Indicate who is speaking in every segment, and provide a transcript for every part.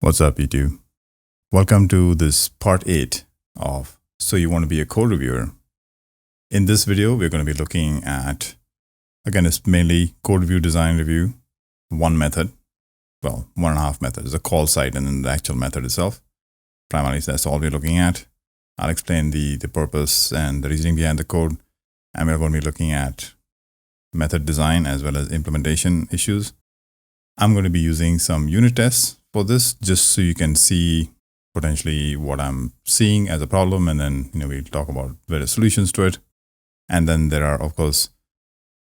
Speaker 1: What's up, YouTube? Welcome to this part 8 of So You Want to Be a Code Reviewer. In this video, we're going to be looking at, again, it's mainly code review, design review, one method, well, 1.5 methods, the call site and then the actual method itself. Primarily, that's all we're looking at. I'll explain the purpose and the reasoning behind the code, and we're going to be looking at method design as well as implementation issues. I'm going to be using some unit tests for this, just so you can see potentially what I'm seeing as a problem, and then we'll talk about various solutions to it. And then there are, of course,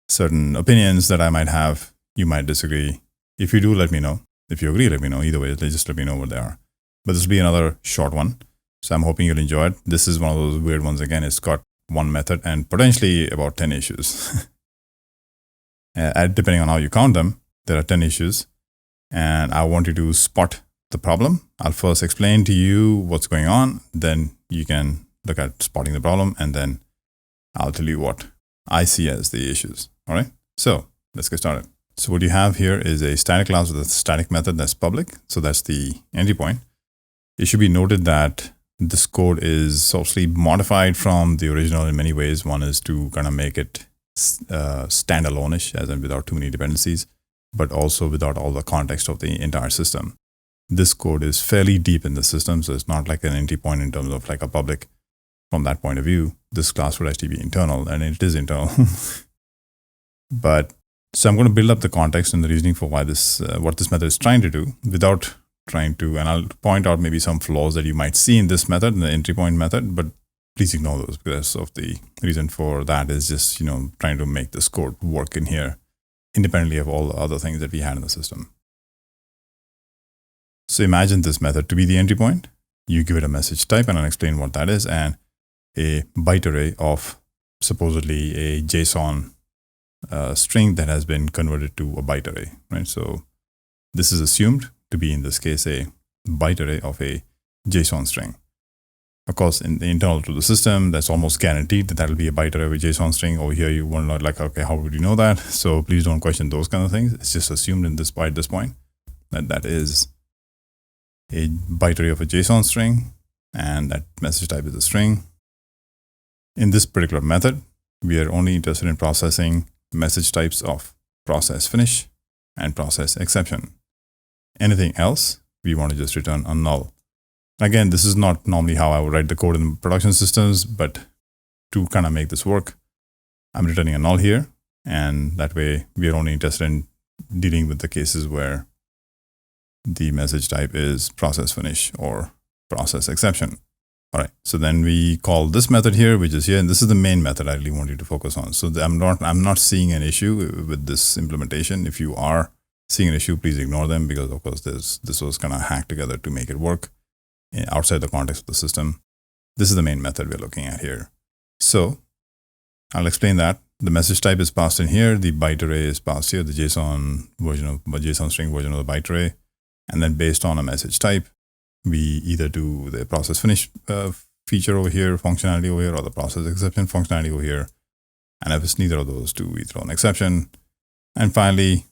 Speaker 1: certain opinions that I might have. You might disagree. If you do, let me know. If you agree, let me know. Either way, just let me know what they are. But this will be another short one, so I'm hoping you'll enjoy it. This is one of those weird ones. Again, it's got one method and potentially about 10 issues. Depending on how you count them, there are 10 issues. And I want you to spot the problem. I'll first explain to you what's going on. Then you can look at spotting the problem, and then I'll tell you what I see as the issues. All right. So let's get started. So what you have here is a static class with a static method that's public. So that's the entry point. It should be noted that this code is obviously modified from the original in many ways. One is to kind of make it standalone-ish, as in without too many dependencies, but also without all the context of the entire system. This code is fairly deep in the system, so it's not like an entry point in terms of like a public. From that point of view, this class would actually be internal, and it is internal. But so I'm going to build up the context and the reasoning for why this, what this method is trying to do, without trying to, and I'll point out maybe some flaws that you might see in this method, in the entry point method, but please ignore those, because of the reason for that is just, trying to make this code work in here, independently of all the other things that we had in the system. So imagine this method to be the entry point. You give it a message type, and I'll explain what that is, and a byte array of supposedly a JSON string that has been converted to a byte array, right? So this is assumed to be, in this case, a byte array of a JSON string. Of course, in the internal to the system, that's almost guaranteed that that'll be a byte array of a JSON string. Over here, you want to know, like, okay, how would you know that? So please don't question those kind of things. It's just assumed in this by this point that that is a byte array of a JSON string, and that message type is a string. In this particular method, we are only interested in processing message types of process finish and process exception. Anything else, we want to just return a null. Again, this is not normally how I would write the code in production systems, but to kind of make this work, I'm returning a null here, and that way we are only interested in dealing with the cases where the message type is process finish or process exception. All right, so then we call this method here, which is here, and this is the main method I really want you to focus on. So I'm not seeing an issue with this implementation. If you are seeing an issue, please ignore them, because of course this was kind of hacked together to make it work outside the context of the system. This is the main method we're looking at here. So I'll explain that. The message type is passed in here. The byte array is passed here, the JSON string version of the byte array. And then based on a message type, we either do the process finish feature over here, functionality over here, or the process exception functionality over here. And if it's neither of those two, we throw an exception. And finally,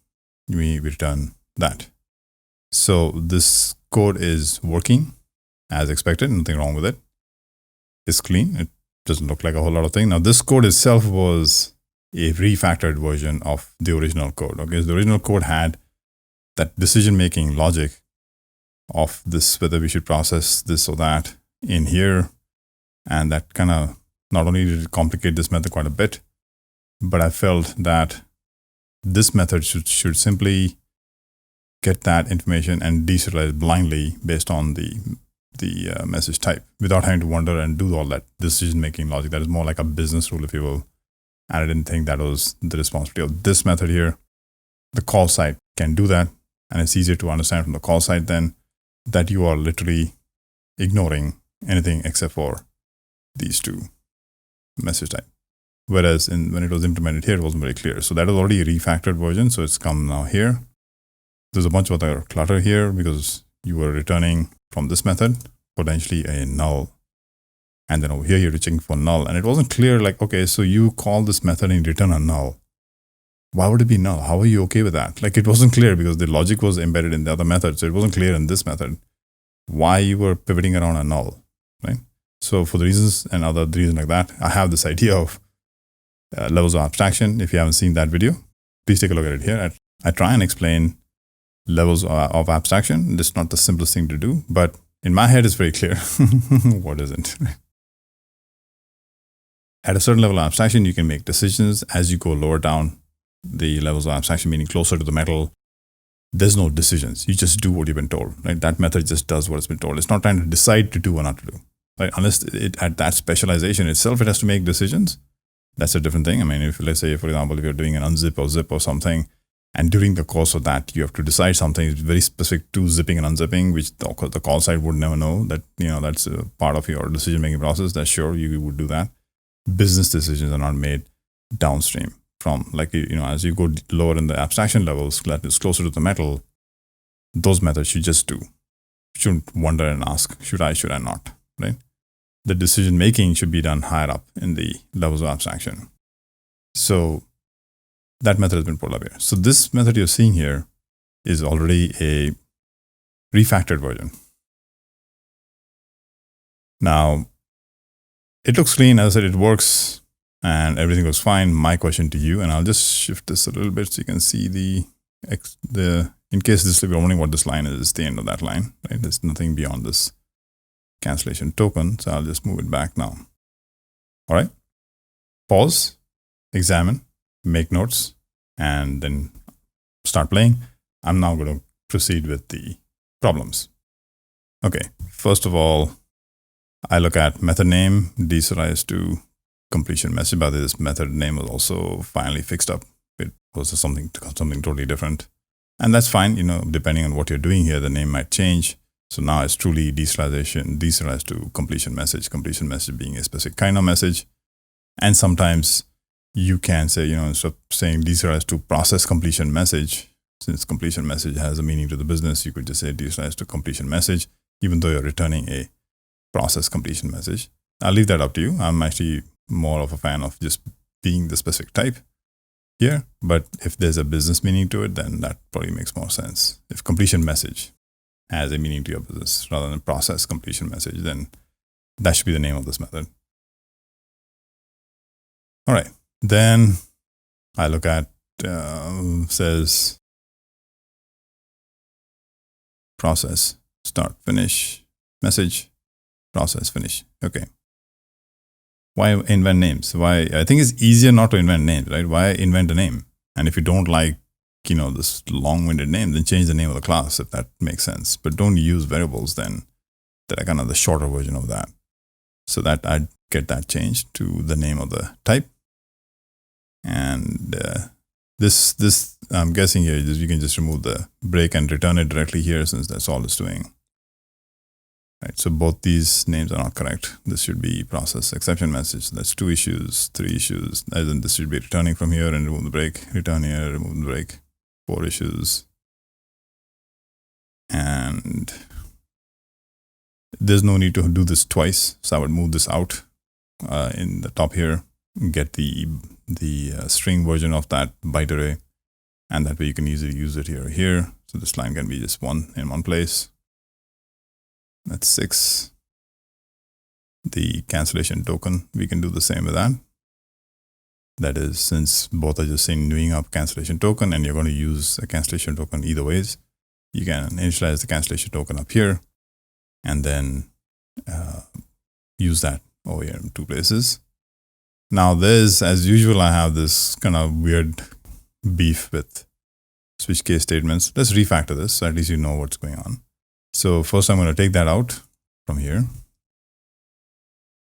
Speaker 1: we return that. So this code is working as expected, nothing wrong with it. It's clean. It doesn't look like a whole lot of things. Now, this code itself was a refactored version of the original code. Okay, so the original code had that decision-making logic of this, whether we should process this or that in here. And that kind of not only did it complicate this method quite a bit, but I felt that this method should simply get that information and deserialize blindly based on the message type, without having to wonder and do all that decision-making logic. That is more like a business rule, if you will. And I didn't think that was the responsibility of this method here. The call site can do that, and it's easier to understand from the call site then that you are literally ignoring anything except for these two message type. Whereas when it was implemented here, it wasn't very clear. So that is already a refactored version. So it's come now here. There's a bunch of other clutter here because you were returning from this method potentially a null, and then over here you're checking for null, and it wasn't clear, like, okay, so you call this method and return a null. Why would it be null? How are you okay with that? Like, it wasn't clear because the logic was embedded in the other method. So it wasn't clear in this method why you were pivoting around a null, right? So for the reasons and other reasons like that, I have this idea of levels of abstraction. If you haven't seen that video, please take a look at it here. I try and explain levels of abstraction. It's not the simplest thing to do, but in my head, it's very clear what isn't. At a certain level of abstraction, you can make decisions as you go lower down the levels of abstraction, meaning closer to the metal. There's no decisions. You just do what you've been told, right? That method just does what it's been told. It's not trying to decide to do or not to do, right? Unless it at that specialization itself, it has to make decisions. That's a different thing. I mean, if let's say, for example, if you're doing an unzip or zip or something, and during the course of that, you have to decide something very specific to zipping and unzipping, which the call side would never know that, that's a part of your decision-making process. That's sure you would do that. Business decisions are not made downstream from, like, as you go lower in the abstraction levels, that is closer to the metal, those methods you just do. You shouldn't wonder and ask, should I not, right? The decision making should be done higher up in the levels of abstraction. So that method has been pulled up here. So this method you're seeing here is already a refactored version. Now, it looks clean. As I said, it works and everything goes fine. My question to you, and I'll just shift this a little bit so you can see in case you're wondering what this line is, it's the end of that line, right? There's nothing beyond this cancellation token. So I'll just move it back now. All right. Pause, examine, make notes, and then start playing. I'm now going to proceed with the problems. Okay. First of all, I look at method name, deserialize to completion message. By the way, this method name was also finally fixed up. It was something totally different. And that's fine, depending on what you're doing here, the name might change. So now it's truly deserialize to completion message being a specific kind of message. And sometimes you can say, instead of saying deserialize to process completion message, since completion message has a meaning to the business, you could just say deserialize to completion message, even though you're returning a process completion message. I'll leave that up to you. I'm actually more of a fan of just being the specific type here. But if there's a business meaning to it, then that probably makes more sense. If completion message has a meaning to your business rather than process completion message, then that should be the name of this method. All right. Then I look at, says process, start, finish, message, process, finish. Okay. Why invent names? Why? I think it's easier not to invent names, right? Why invent a name? And if you don't like, this long-winded name, then change the name of the class, if that makes sense. But don't use variables then that are kind of the shorter version of that. So that I'd get that changed to the name of the type. And this I'm guessing here, you can just remove the break and return it directly here, since that's all it's doing. Right, so both these names are not correct. This should be process exception message. That's 2 issues, 3 issues. As in, this should be returning from here and remove the break. Return here, remove the break. 4 issues. And there's no need to do this twice. So I would move this out in the top here, get the string version of that byte array. And that way you can easily use it here or here. So this line can be just in one place. That's 6. The cancellation token, we can do the same with that. That is, since both are just saying newing up cancellation token, and you're going to use a cancellation token either ways, you can initialize the cancellation token up here, and then use that over here in 2 places. Now there's, as usual, I have this kind of weird beef with switch case statements. Let's refactor this, so at least you know what's going on. So first I'm going to take that out from here,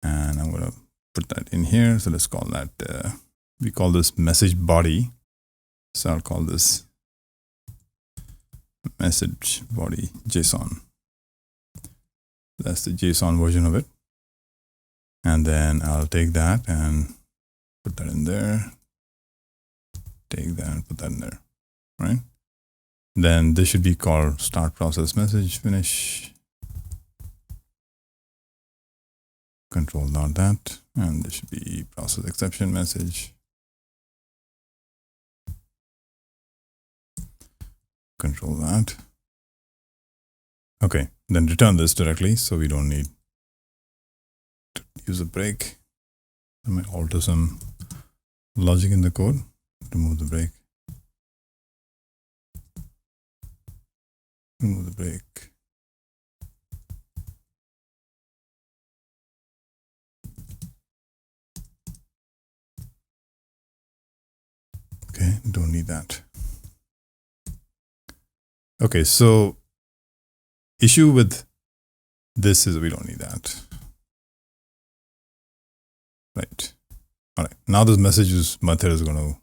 Speaker 1: and I'm going to put that in here. So let's call that, we call this message body. So I'll call this message body JSON. That's the JSON version of it. And then I'll take that and put that in there. Take that and put that in there, right? Then this should be called start process message, finish. Control dot that. And this should be process exception message. Control that. Okay, then return this directly, so we don't need to use a break. I might alter some logic in the code. Remove the break. Remove the break. Okay, don't need that. Okay, so issue with this is we don't need that. Right. All right. Now this messages method is going to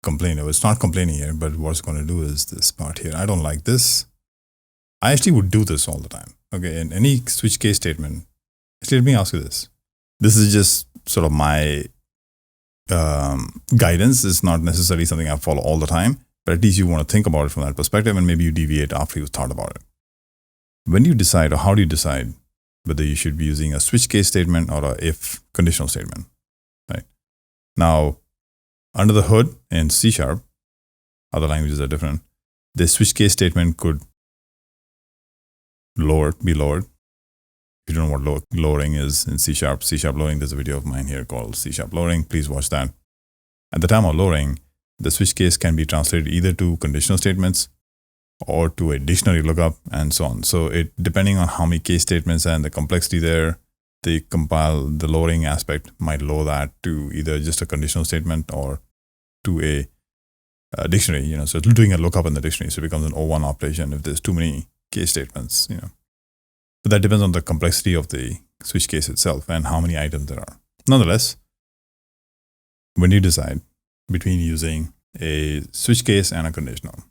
Speaker 1: complain. It's not complaining here, but what it's going to do is this part here. I don't like this. I actually would do this all the time. Okay. In any switch case statement, actually, let me ask you this. This is just sort of my guidance. It's not necessarily something I follow all the time, but at least you want to think about it from that perspective, and maybe you deviate after you've thought about it. When you decide, or how do you decide whether you should be using a switch case statement or a if conditional statement, right? Now, under the hood in C#, other languages are different. The switch case statement could be lowered. If you don't know what lowering is in C#, lowering, there's a video of mine here called C# lowering. Please watch that. At the time of lowering, the switch case can be translated either to conditional statements or to a dictionary lookup and so on. So it, depending on how many case statements and the complexity there, they compile the lowering aspect might lower that to either just a conditional statement or to a dictionary, so it's doing a lookup in the dictionary. So it becomes an O1 operation if there's too many case statements, But that depends on the complexity of the switch case itself and how many items there are. Nonetheless, when you decide between using a switch case and a conditional,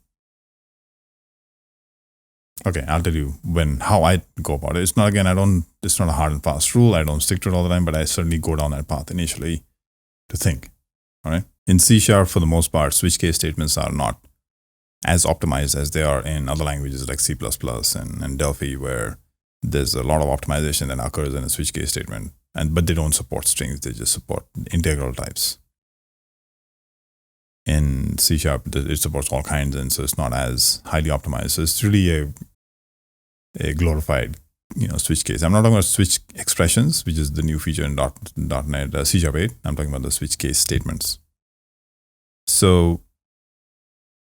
Speaker 1: okay, I'll tell you how I go about it. It's not a hard and fast rule. I don't stick to it all the time, but I certainly go down that path initially to think. All right. In C#, for the most part, switch case statements are not as optimized as they are in other languages like C++ and Delphi, where there's a lot of optimization that occurs in a switch case statement. But they don't support strings. They just support integral types. In C#, it supports all kinds, and so it's not as highly optimized. So it's really a glorified, switch case. I'm not talking about switch expressions, which is the new feature in .NET C# 8. I'm talking about the switch case statements. So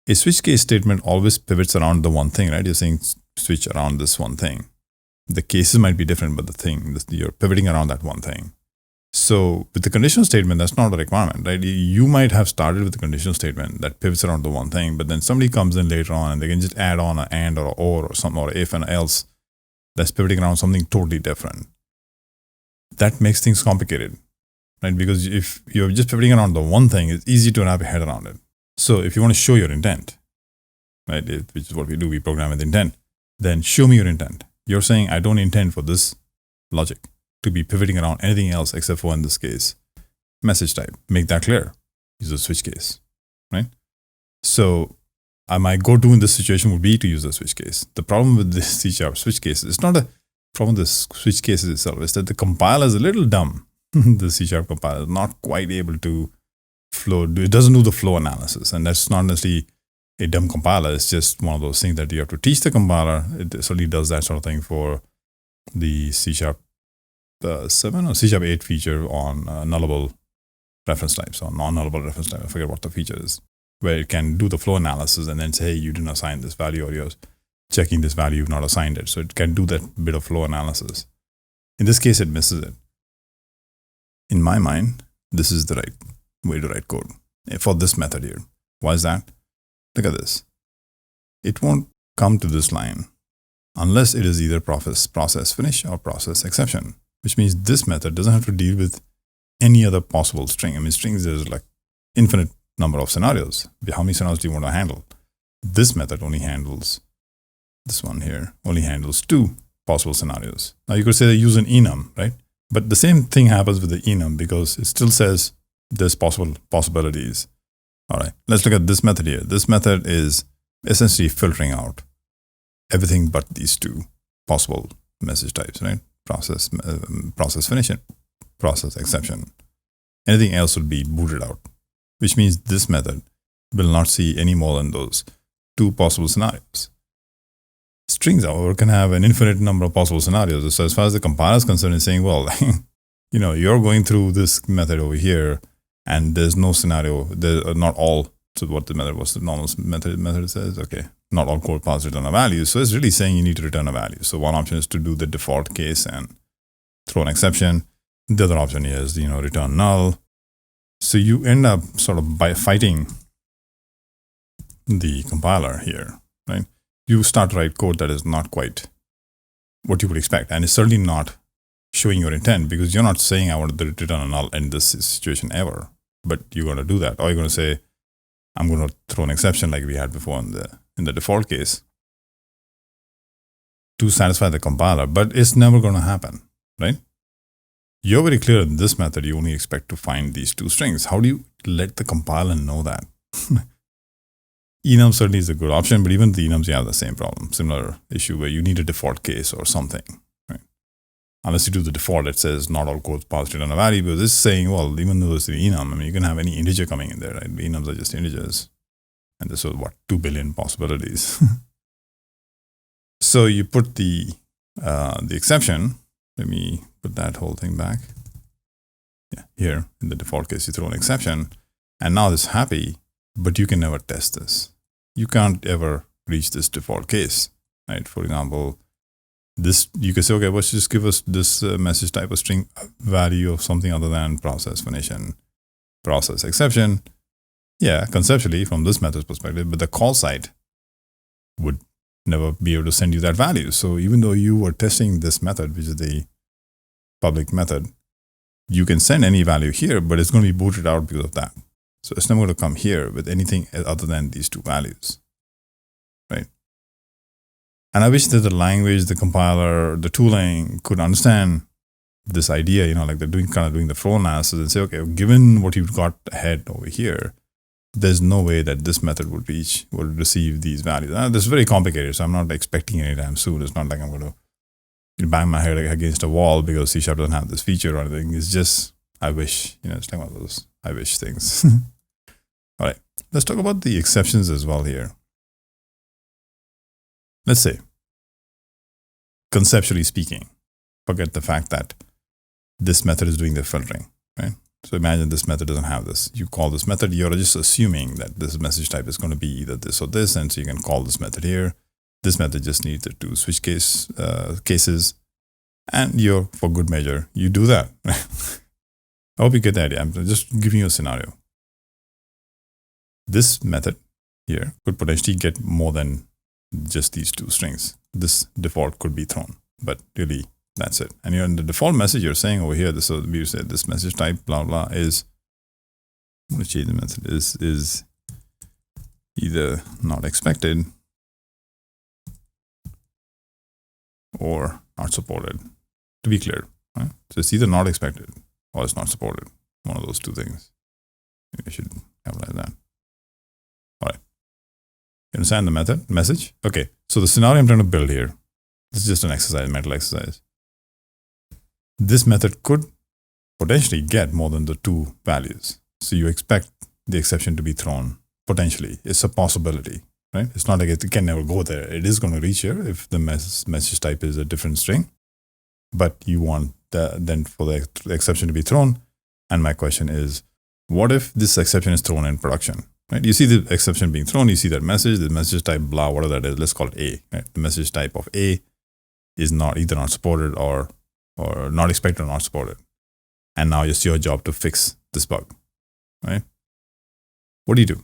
Speaker 1: a switch case statement always pivots around the one thing, right? You're saying switch around this one thing. The cases might be different, but you're pivoting around that one thing. So with the conditional statement, that's not a requirement, right? You might have started with a conditional statement that pivots around the one thing, but then somebody comes in later on and they can just add on an and or or something, or if and else that's pivoting around something totally different. That makes things complicated, right? Because if you're just pivoting around the one thing, it's easy to wrap your head around it. So if you want to show your intent, right, which is what we do, we program with intent, then show me your intent. You're saying, I don't intend for this logic to be pivoting around anything else except for, in this case, message type. Make that clear. Use a switch case, right? So my go-to in this situation would be to use a switch case. The problem with this C# switch case, it's not a problem with the switch cases itself. It's that the compiler is a little dumb. The C# compiler is not quite able to it doesn't do the flow analysis. And that's not necessarily a dumb compiler. It's just one of those things that you have to teach the compiler. It certainly does that sort of thing for the C# 7 or C# 8 feature on nullable reference types or non-nullable reference type. I forget what the feature is, where it can do the flow analysis and then say, hey, you didn't assign this value, or you're checking this value, you've not assigned it. So it can do that bit of flow analysis. In this case, it misses it. In my mind, this is the right way to write code for this method here. Why is that? Look at this. It won't come to this line unless it is either process finish or process exception, which means this method doesn't have to deal with any other possible string. I mean, strings, there's like infinite number of scenarios. How many scenarios do you want to handle? This method only handles, this one here, only handles 2 possible scenarios. Now you could say they use an enum, right? But the same thing happens with the enum because it still says there's possibilities. All right, let's look at this method here. This method is essentially filtering out everything but these 2 possible message types, right? Process finish and process exception. Anything else would be booted out, which means this method will not see any more than those two possible scenarios. Strings, however, can have an infinite number of possible scenarios. So as far as the compiler is concerned, it's saying, well, you're going through this method over here, and there's no scenario. Not all. So what the method was, the normal method says, okay, not all code paths return a value. So it's really saying you need to return a value. So one option is to do the default case and throw an exception. The other option is, return null. So you end up sort of by fighting the compiler here, right? You start to write code that is not quite what you would expect. And it's certainly not showing your intent, because you're not saying I want to return a null in this situation ever, but you're going to do that. Or you're going to say, I'm going to throw an exception like we had before in the default case to satisfy the compiler, but it's never going to happen, right? You're very clear in this method, you only expect to find these two strings. How do you let the compiler know that? Enum certainly is a good option, but even the enums, you have the same problem, similar issue where you need a default case or something, right? Unless you do the default, it says not all code paths return a value, but this is saying, well, even though it's the enum, you can have any integer coming in there, right? Enums are just integers. And this is 2 billion possibilities. So you put the exception. Let me put that whole thing back. Yeah, here in the default case, you throw an exception, and now it's happy, but you can never test this. You can't ever reach this default case, right? For example, this, you can say, okay, let's just give us this message type of string value of something other than process definition, process exception. Yeah, conceptually from this method's perspective, but the call site would never be able to send you that value. So even though you were testing this method, which is the public method, you can send any value here, but it's going to be booted out because of that. So it's never going to come here with anything other than these two values, right? And I wish that the language, the compiler, the tooling could understand this idea, like they're doing the flow analysis and say, okay, given what you've got ahead over here, there's no way that this method would receive these values. This is very complicated, so I'm not expecting it anytime soon. It's not like I'm going to bang my head against a wall because C# doesn't have this feature or anything. It's just, I wish, it's like one of those I wish things. All right, let's talk about the exceptions as well here. Let's say, conceptually speaking, forget the fact that this method is doing the filtering, right? So imagine this method doesn't have this. You call this method, you're just assuming that this message type is going to be either this or this, and so you can call this method here. This method just needs the two switch cases, and you're, for good measure, you do that. I hope you get the idea. I'm just giving you a scenario. This method here could potentially get more than just these two strings. This default could be thrown, but really, that's it. And you're in the default message, you're saying over here, so we said this message type, blah, blah, is, I'm going to change the method, is either not expected or not supported, to be clear, right? So it's either not expected or it's not supported. One of those two things. Maybe I should have like that. All right. You understand the message? Okay. So the scenario I'm trying to build here, this is just an exercise, mental exercise. This method could potentially get more than the two values. So you expect the exception to be thrown potentially. It's a possibility, right? It's not like it can never go there. It is going to reach here if the message type is a different string, but you want then for the exception to be thrown. And my question is, what if this exception is thrown in production, right? You see the exception being thrown, you see that message, the message type, blah, whatever that is, let's call it A, right? The message type of A is either not supported or not expected or not supported. And now it's your job to fix this bug, right? What do you do?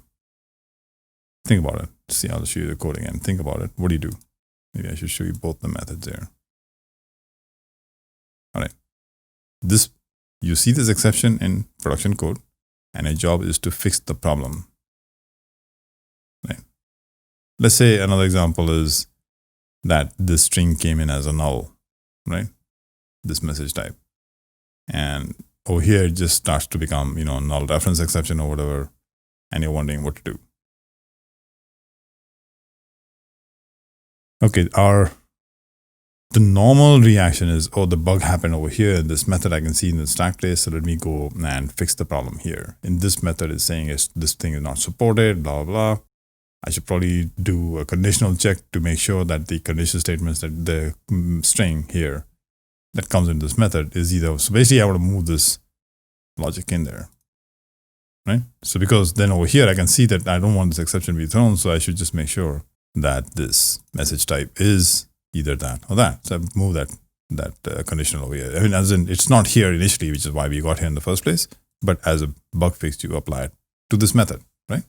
Speaker 1: Think about it. See, I'll show you the code again. Think about it. What do you do? Maybe I should show you both the methods there. All right. You see this exception in production code, and your job is to fix the problem. Right? Let's say another example is that this string came in as a null, right? This message type. And over here, it just starts to become, null reference exception or whatever, and you're wondering what to do. Okay, the normal reaction is, oh, the bug happened over here in this method I can see in the stack place, so let me go and fix the problem here. In this method, it's saying this thing is not supported, blah, blah, blah. I should probably do a conditional check to make sure that the conditional statements, that the string here that comes in this method is either. So basically I want to move this logic in there, right? So because then over here I can see that I don't want this exception to be thrown, so I should just make sure that this message type is either that or that. So I move that conditional over here. I mean, as in, it's not here initially, which is why we got here in the first place, but as a bug fix, you apply it to this method, right?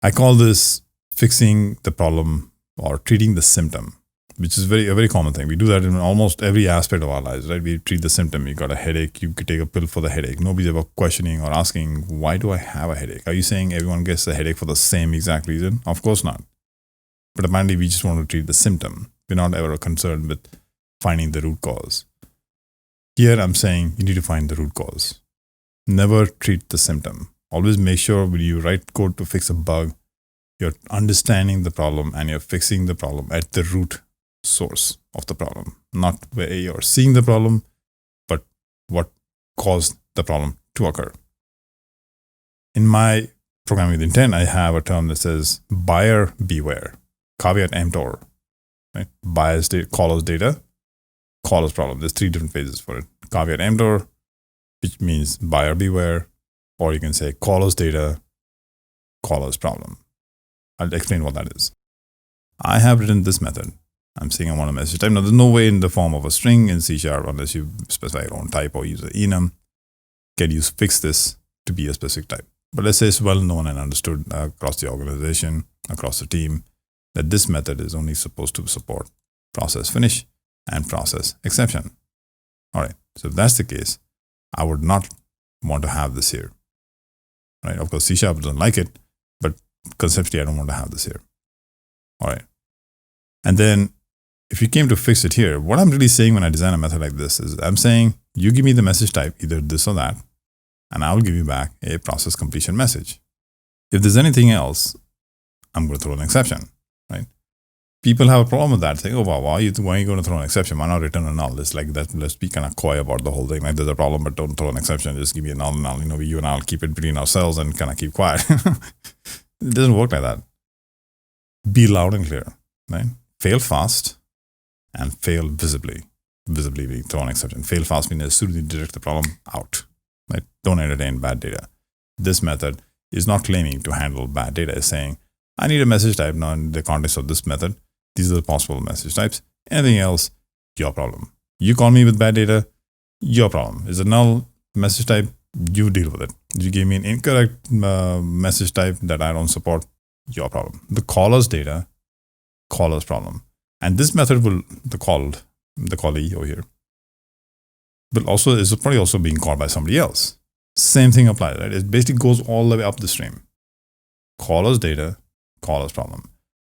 Speaker 1: I call this fixing the problem or treating the symptom, which is a very common thing. We do that in almost every aspect of our lives, right? We treat the symptom. You got a headache, you could take a pill for the headache. Nobody's ever questioning or asking, why do I have a headache? Are you saying everyone gets a headache for the same exact reason? Of course not. But apparently we just want to treat the symptom. We're not ever concerned with finding the root cause. Here I'm saying you need to find the root cause. Never treat the symptom. Always make sure when you write code to fix a bug, you're understanding the problem and you're fixing the problem at the root source of the problem. Not where you're seeing the problem, but what caused the problem to occur. In my programming with intent, I have a term that says buyer beware, caveat emptor. Right? Buyer's data, caller's data, caller's problem. There's 3 different phases for it. Caveat emptor, which means buyer beware, or you can say caller's data, caller's problem. I'll explain what that is. I have written this method. I'm saying I want a message type. Now, there's no way in the form of a string in C# unless you specify your own type or use an enum can you fix this to be a specific type. But let's say it's well known and understood across the organization, across the team, that this method is only supposed to support process finish and process exception. All right. So if that's the case, I would not want to have this here. Right? Of course, C# doesn't like it, but conceptually, I don't want to have this here. All right. And then if you came to fix it here, what I'm really saying when I design a method like this is I'm saying you give me the message type, either this or that, and I will give you back a process completion message. If there's anything else, I'm going to throw an exception, right? People have a problem with that, saying, oh, wow, why are you going to throw an exception? Why not return a null? It's like that. Let's be kind of coy about the whole thing. Like, there's a problem, but don't throw an exception. Just give me a null. You and I'll keep it between ourselves and kind of keep quiet. It doesn't work like that. Be loud and clear, right? Fail fast and fail visibly. Visibly being throw an exception. Fail fast means as soon as you detect the problem, out. Right? Don't entertain bad data. This method is not claiming to handle bad data. It's saying, I need a message type. Now, in the context of this method, these are the possible message types. Anything else, your problem. You call me with bad data, your problem. Is a null message type, you deal with it. You gave me an incorrect message type that I don't support, your problem. The caller's data, caller's problem. And this method will, the callee over here, is probably also being called by somebody else. Same thing applies, right? It basically goes all the way up the stream. Caller's data, caller's problem.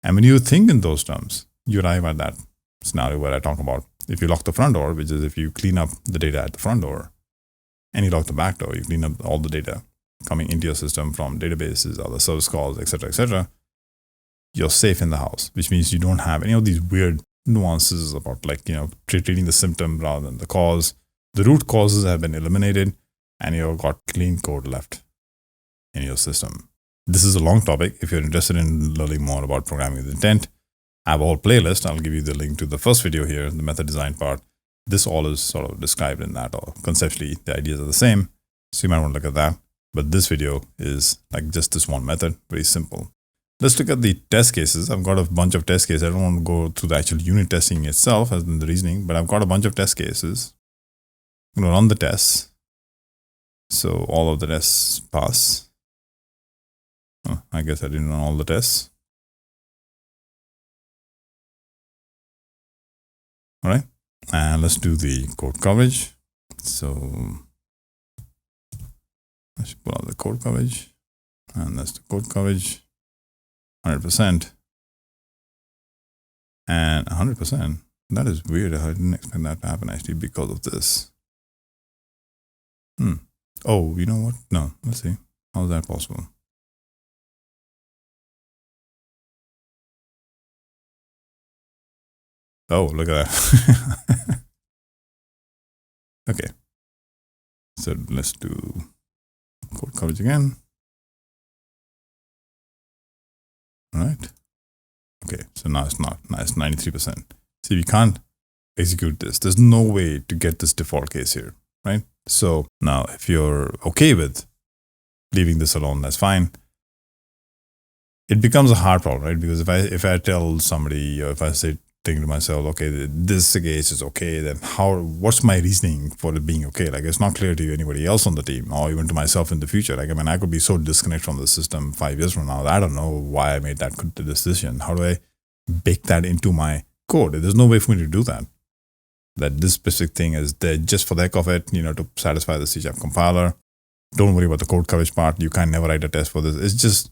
Speaker 1: And when you think in those terms, you arrive at that scenario where I talk about if you lock the front door, which is if you clean up the data at the front door, and you lock the back door, you clean up all the data coming into your system from databases, other service calls, etc., you're safe in the house, which means you don't have any of these weird nuances about treating the symptom rather than the cause. The root causes have been eliminated and you've got clean code left in your system. This is a long topic. If you're interested in learning more about programming with intent, I have a whole playlist. I'll give you the link to the first video here, the method design part. This all is sort of described in that, or conceptually, the ideas are the same. So you might want to look at that. But this video is like just this one method, very simple. Let's look at the test cases. I've got a bunch of test cases. I don't want to go through the actual unit testing itself as in the reasoning, but I've got a bunch of test cases. I'm going to run the tests. So all of the tests pass. Oh, I guess I didn't run all the tests. All right. And let's do the code coverage. So I should pull out the code coverage. And that's the code coverage. 100%. And 100%. That is weird. I didn't expect that to happen actually because of this. Oh, you know what? No, let's see. How is that possible? Oh, look at that. Okay. So let's do code coverage again. right? Okay, so now it's not. Now it's 93%. See, we can't execute this. There's no way to get this default case here, right? So now if you're okay with leaving this alone, that's fine. It becomes a hard problem, right? Because if I tell somebody, or if I say, thinking to myself, okay, this case is okay, then what's my reasoning for it being okay? Like, it's not clear to anybody else on the team, or even to myself in the future. Like, I mean, I could be so disconnected from the system 5 years from now that I don't know why I made that decision. How do I bake that into my code? There's no way for me to do that. That this specific thing is there just for the heck of it, to satisfy the C# compiler. Don't worry about the code coverage part. You can never write a test for this. It's just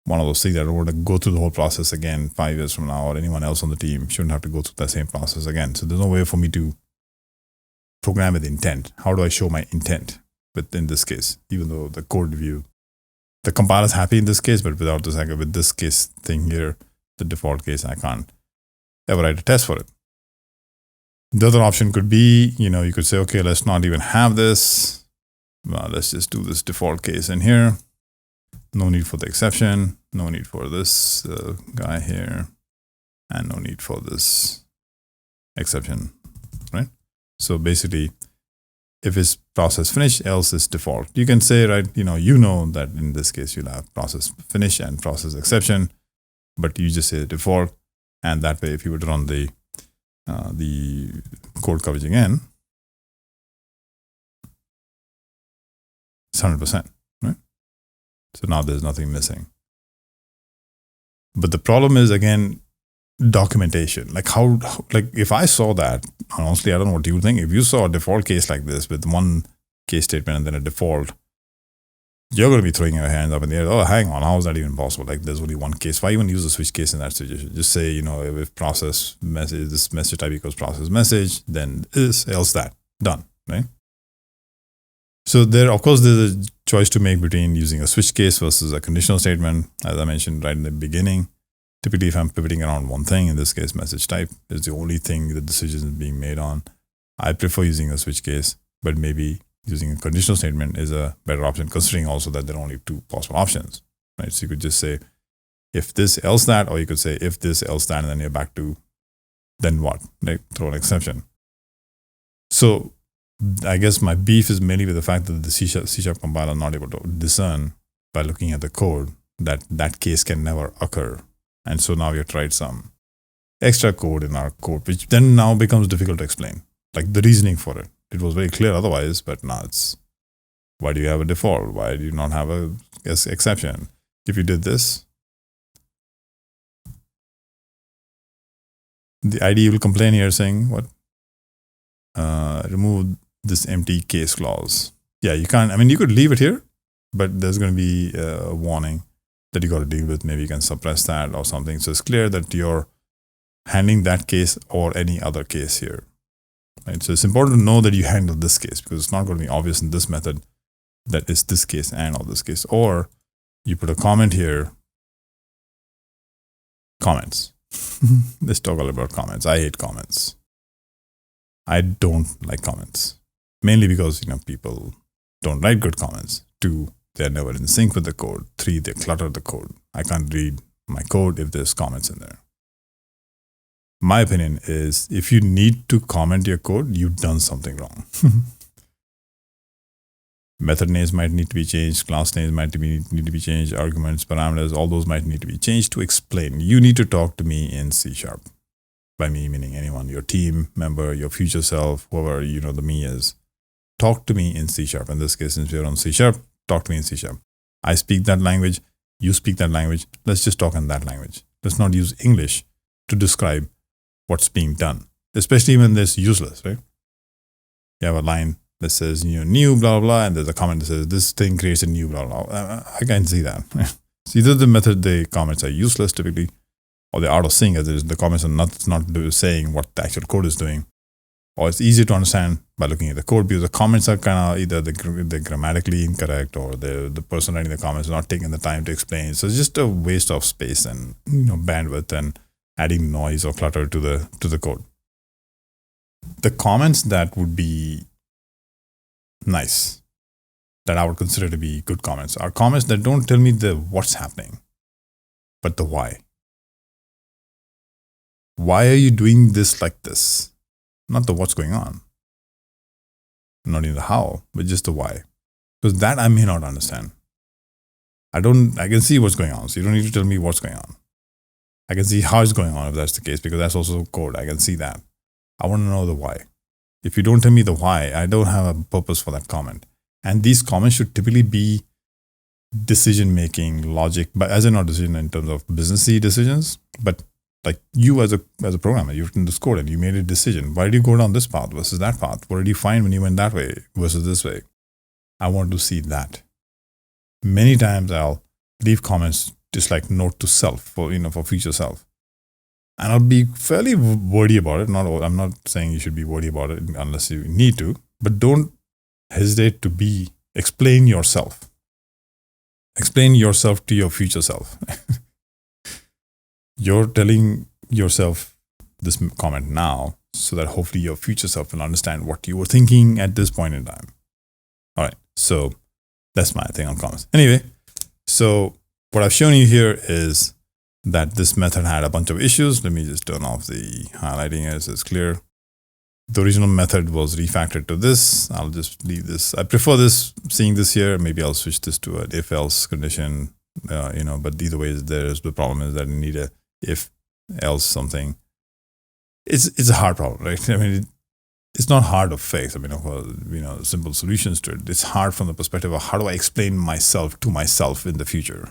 Speaker 1: one of those things that I don't want to go through the whole process again 5 years from now, or anyone else on the team shouldn't have to go through that same process again. So there's no way for me to program with intent. How do I show my intent within this case? Even though the code view, the compiler is happy in this case, but without this, with this case thing here, the default case, I can't ever write a test for it. The other option could be, you could say, okay, let's not even have this. Well, let's just do this default case in here. No need for the exception. No need for this guy here. And no need for this exception, right? So basically, if it's process finish, else is default. You can say, right, that in this case, you'll have process finish and process exception, but you just say default. And that way, if you were to run the code coverage again, it's 100%, right? So now there's nothing missing. But the problem is, again, documentation. Like if I saw that, honestly, I don't know what you would think. If you saw a default case like this with one case statement and then a default, you're going to be throwing your hands up in the air. Oh, hang on, how is that even possible? Like, there's only one case. Why even use a switch case in that situation? Just say, if process message, this message type equals process message, then this, else that. Done, right? So of course, there's a choice to make between using a switch case versus a conditional statement. As I mentioned right in the beginning, typically if I'm pivoting around one thing, in this case, message type is the only thing the decision is being made on, I prefer using a switch case, but maybe using a conditional statement is a better option, considering also that there are only two possible options, right? So you could just say, if this, else that, or you could say, if this, else that, and then you're back to, then what? Like, throw an exception. So I guess my beef is mainly with the fact that the C# compiler is not able to discern by looking at the code that case can never occur. And so now we have tried some extra code in our code, which then now becomes difficult to explain, like the reasoning for it. It was very clear otherwise, but now it's, why do you have a default? Why do you not have a exception? If you did this, the IDE will complain here saying, what? Remove this empty case clause. Yeah, you can't, you could leave it here, but there's going to be a warning that you got to deal with. Maybe you can suppress that or something. So it's clear that you're handling that case or any other case here. Right? So it's important to know that you handle this case, because it's not going to be obvious in this method that it's this case and or this case. Or you put a comment here, comments. Let's talk a little about comments. I hate comments. I don't like comments, mainly because, people don't write good comments. 2, they're never in sync with the code. 3, they clutter the code. I can't read my code if there's comments in there. My opinion is, if you need to comment your code, you've done something wrong. Method names might need to be changed. Class names might need to be changed. Arguments, parameters, all those might need to be changed to explain. You need to talk to me in C#. By me, meaning anyone, your team member, your future self, whoever the me is. Talk to me in C#. In this case, since we're on C#, talk to me in C#. I speak that language. You speak that language. Let's just talk in that language. Let's not use English to describe what's being done, especially when it's useless, right? You have a line that says, new, blah, blah, blah, and there's a comment that says, this thing creates a new, blah, blah. I can't see that. So either the comments are useless typically, or they're out of sync, as the comments are not saying what the actual code is doing, or it's easy to understand by looking at the code, because the comments are kind of either they're grammatically incorrect, or the person writing the comments is not taking the time to explain. So it's just a waste of space and bandwidth and adding noise or clutter to the code. The comments that would be nice, that I would consider to be good comments, are comments that don't tell me what's happening, but the why. why are you doing this like this? Not the what's going on. Not even the how, but just the why. Because that I may not understand. I can see what's going on. So you don't need to tell me what's going on. I can see how it's going on if that's the case, because that's also code. I can see that. I want to know the why. If you don't tell me the why, I don't have a purpose for that comment. And these comments should typically be decision-making logic, but as in not decision in terms of businessy decisions, but like you as a programmer, you've written this code and you made a decision. Why did you go down this path versus that path? What did you find when you went that way versus this way? I want to see that. Many times I'll leave comments just like note to self for future self. And I'll be fairly wordy about it. I'm not saying you should be wordy about it unless you need to, but don't hesitate to explain yourself. Explain yourself to your future self. You're telling yourself this comment now so that hopefully your future self will understand what you were thinking at this point in time. All right. So that's my thing on comments. Anyway, so what I've shown you here is that this method had a bunch of issues. Let me just turn off the highlighting as it's clear. The original method was refactored to this. I'll just leave this. I prefer seeing this here. Maybe I'll switch this to an if-else condition, but either way, the problem is that you need a if-else something. It's a hard problem, right? I mean, it's not hard to fix. I mean, simple solutions to it. It's hard from the perspective of how do I explain myself to myself in the future?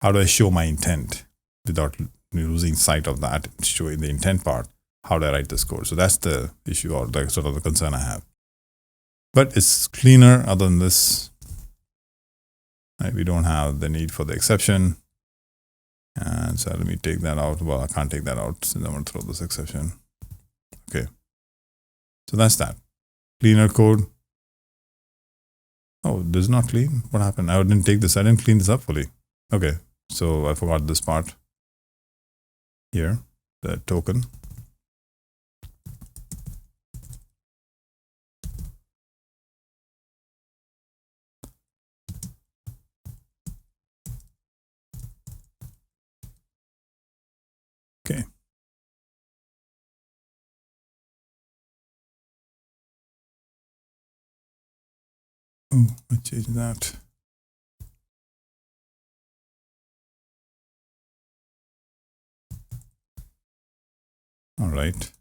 Speaker 1: How do I show my intent without losing sight of that, showing the intent part? How do I write this code? So that's the issue or the sort of the concern I have. But it's cleaner other than this. Right? We don't have the need for the exception. And so let me take that out. Well, I can't take that out since I'm going to throw this exception. Okay. So that's that. Cleaner code. Oh, this is not clean. What happened? I didn't take this. I didn't clean this up fully. Okay. So I forgot this part here, the token. Okay. Oh, I changed that. All right.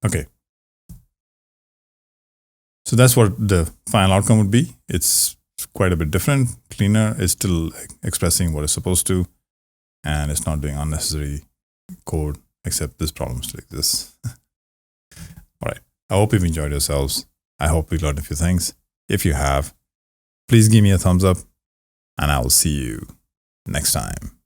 Speaker 1: Okay. So that's what the final outcome would be. It's quite a bit different. Cleaner is still expressing what it's supposed to, and it's not doing unnecessary code, except this problem still exists. All right. I hope you've enjoyed yourselves. I hope you learned a few things. If you have, please give me a thumbs up, and I will see you next time.